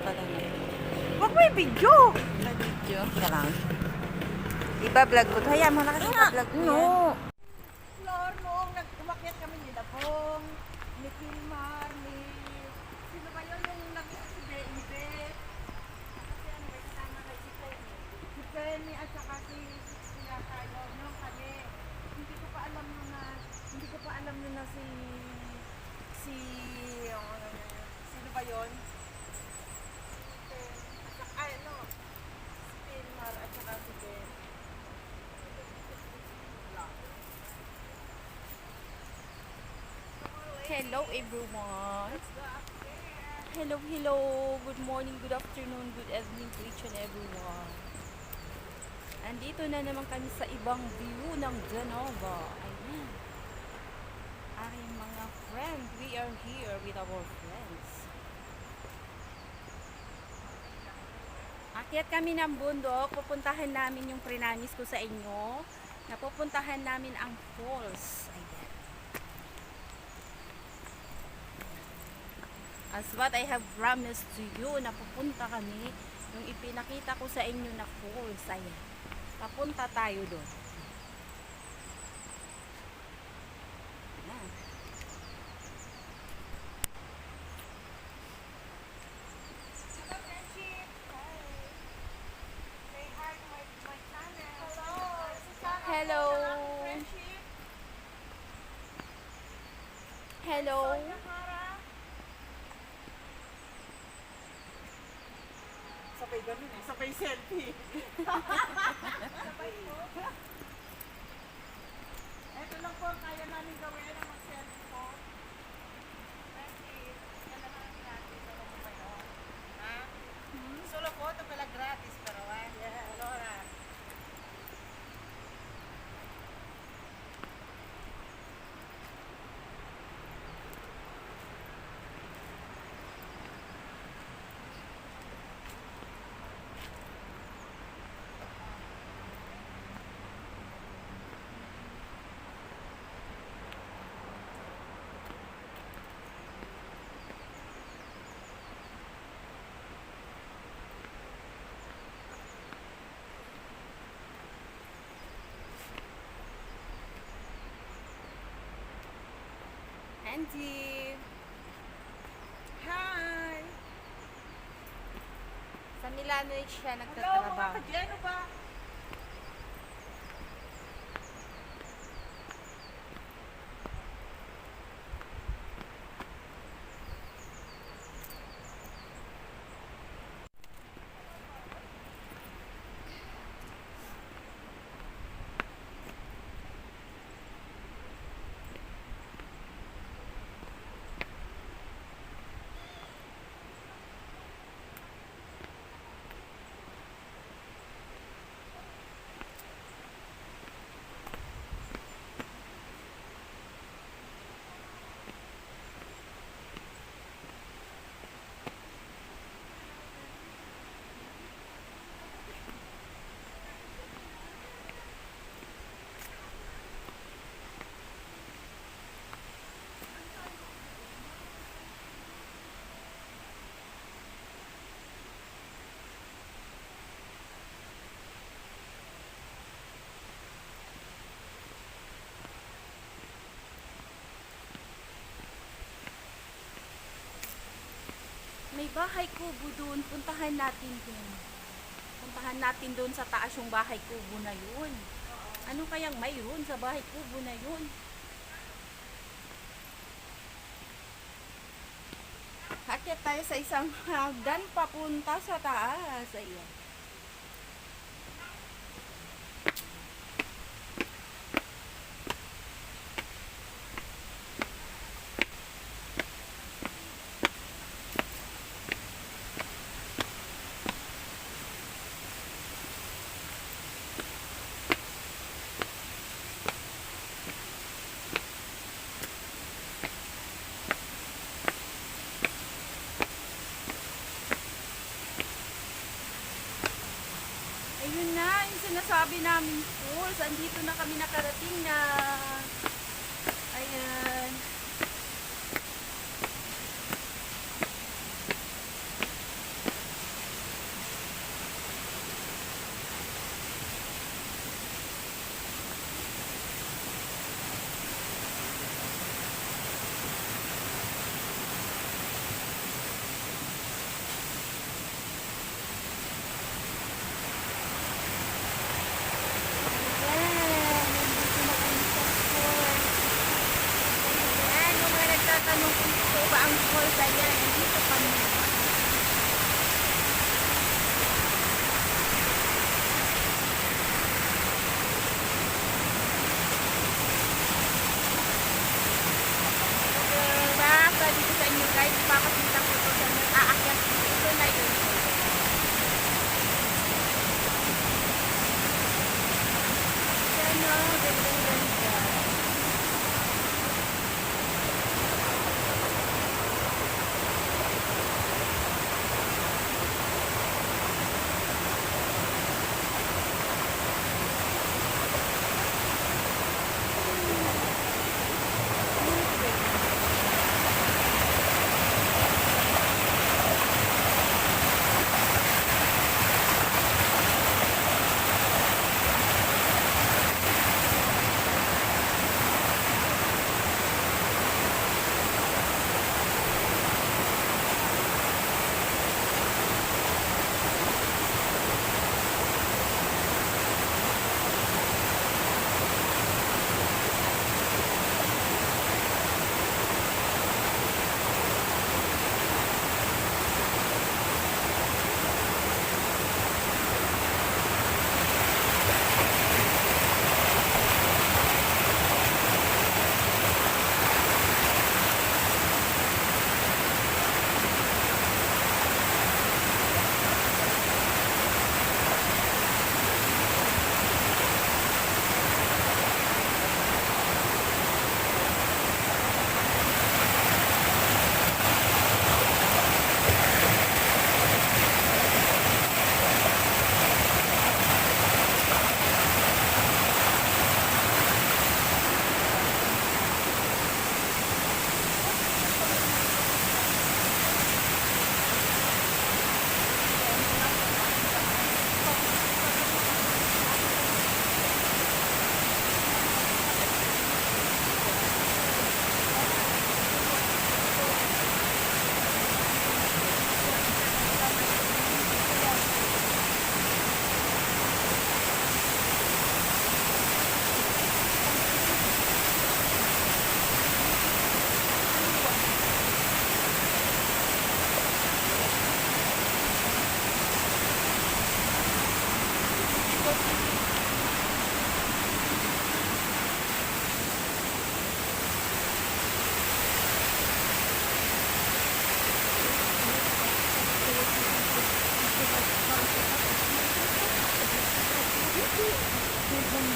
pala na. Huwag mo i-video! Video. Teka lang. Iba-vlog ko. Hayaan mo na kasi iba-vlog ko yan. No! Lord, noong umakyat kami ni Dabong, ni Kilmar, ni... Sino ba yun yung si Bebe? Kasi ano ba, kasama na si Penny. Si Penny at saka si Sila tayo, nung kami. Hindi ko pa alam nun na, sino ba yun? At saka, ay, no, si Kilmar at saka si Ben. Hello everyone. Hello, hello. Good morning, good afternoon, good evening to each and everyone. Andito na naman kami sa ibang view ng Genova. Ayan. Aking mga friend, we are here with our friends. Akyat kami ng bundok. Pupuntahan namin yung prinamis ko sa inyo. Napupuntahan namin ang falls. Ayan. As what I have promised to you, napupunta kami yung ipinakita ko sa inyo na falls. Ayan. Papunta tayo doon. Ayan. Hello, friendship! Hi! Say hi to my channel. Hello! Hello. Friendship! Hello. Sabay ganun eh. Sabay selfie. Sabay po. Ito lang po ang kaya namin gawin ang mag-selfie po. Friendship, yan lang ang natin. Solo po ba yun? Ha? Solo photo pala gratis pero yeah, Laura. Angie. Hi! Sa Milano siya Hello, mga nagtatrabaho. kadyano ba? May bahay kubo doon. Puntahan natin doon. Puntahan natin doon sa taas yung bahay kubo na yun. Ano kayang mayroon sa bahay kubo na yun? Akyat tayo sa isang hagdan papunta sa taas. Ayan. Ayun na, yung sinasabi namin falls. Andito na kami nakarating na. Ayan.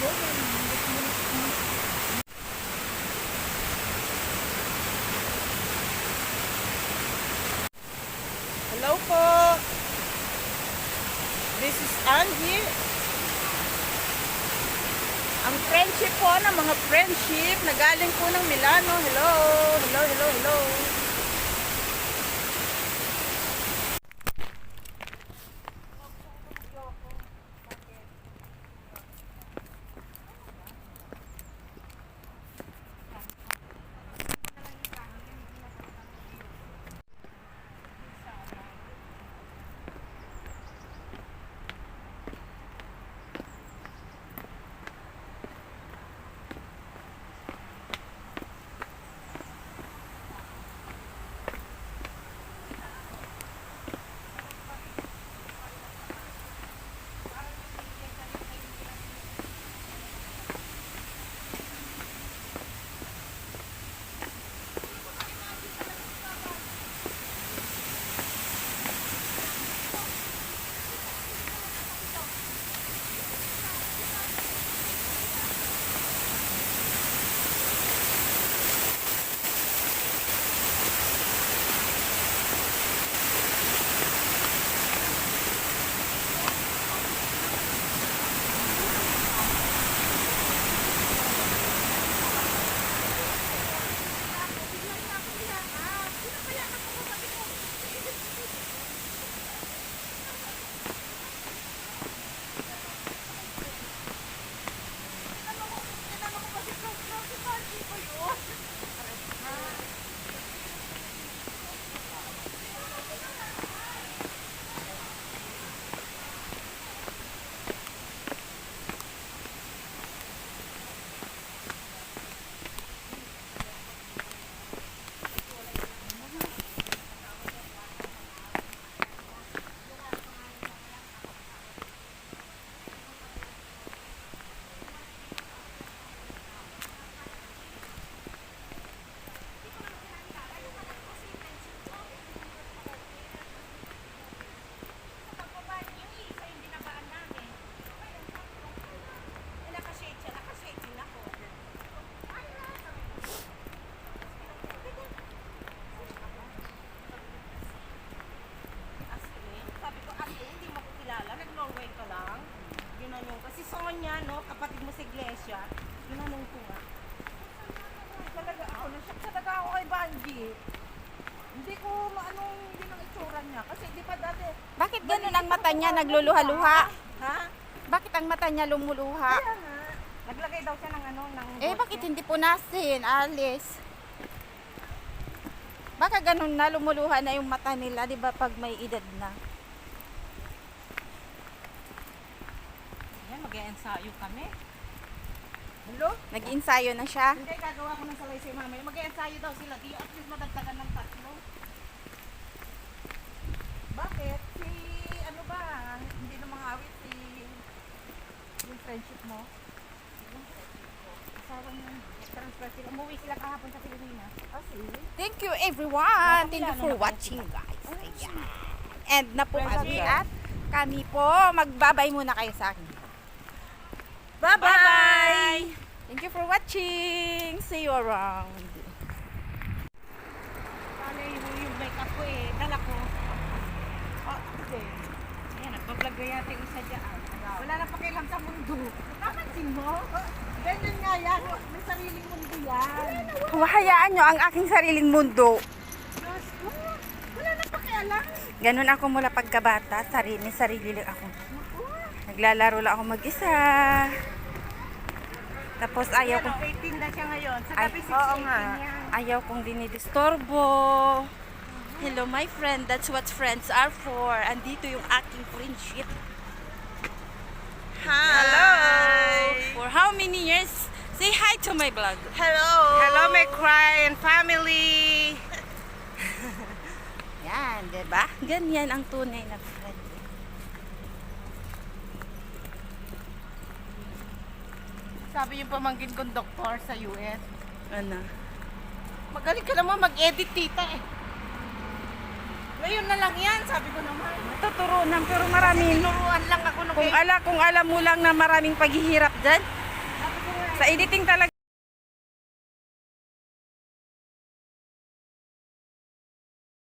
Hello po. This is Angie. Ang friendship po ng mga friendship na galing po ng Milano. Hello. Hello, hello, hello. Sonya, no, kapatid mo sa iglesia, ginanong ko nga. Talaga ako, nasyak talaga ako kay Banji. Hindi ko maanong yun ang itsura niya. Kasi di pa dati... Bakit ganun ang mata niya nagluluha-luha? Ha? Bakit ang mata niya lumuluha? Kaya nga. Naglagay daw siya ng ano, ng... Bakit hindi punasin, Alice? Baka ganun na, lumuluha na yung mata nila, di ba, pag may edad na. Yan, mag-e-ensayo kami. Hello? Nag-ensayo na siya. Hindi, gagawa ko ng salaysay mamaya. Mag-e-ensayo daw sila. Di at least madagdagan ng 3. Bakit? Si, ano ba, hindi na makawit si... yung friendship mo. Asawa niya. Transfer sila. Umuwi sila kahapon sa Pilipinas. Sige. Thank you everyone. Thank you for watching, guys. Ayan. And na po kami at kami po magbabay muna kayo sa akin. Bye-bye! Thank you for watching. See you around. Paano yung makeup ko eh. Dala ko. Oh, okay. Ayan, nagpa-vlog ko yata yung isa dyan. Wala na pakialam sa mundo. Napansin mo? Ganyan nga yan. May sariling mundo yan. Hayaan nyo ang aking sariling mundo. Diyos ko. Wala na pakialam. Ganun ako mula pagkabata. Sarili lang ako. Naglalaro lang ako mag-isa. Tapos ayaw ko. 18 na siya ngayon. Sa gabi 6, oo 18 nga. yan. Ayaw kong dinidistorbo. Hello my friend. That's what friends are for. Andito yung aking friendship. Hi. Hello. For how many years? Say hi to my vlog. Hello. Hello, my crying family. Yan, diba? Ganyan ang tunay na friend. Sabi yung pamangkin kong doktor sa US. Ano? Magaling ka naman mag-edit, tita eh. Ngayon na lang yan, sabi ko naman. Tuturunan pero maraming Tinuruan lang ako nung kung alam mo lang na maraming paghihirap dyan, Sa editing talaga.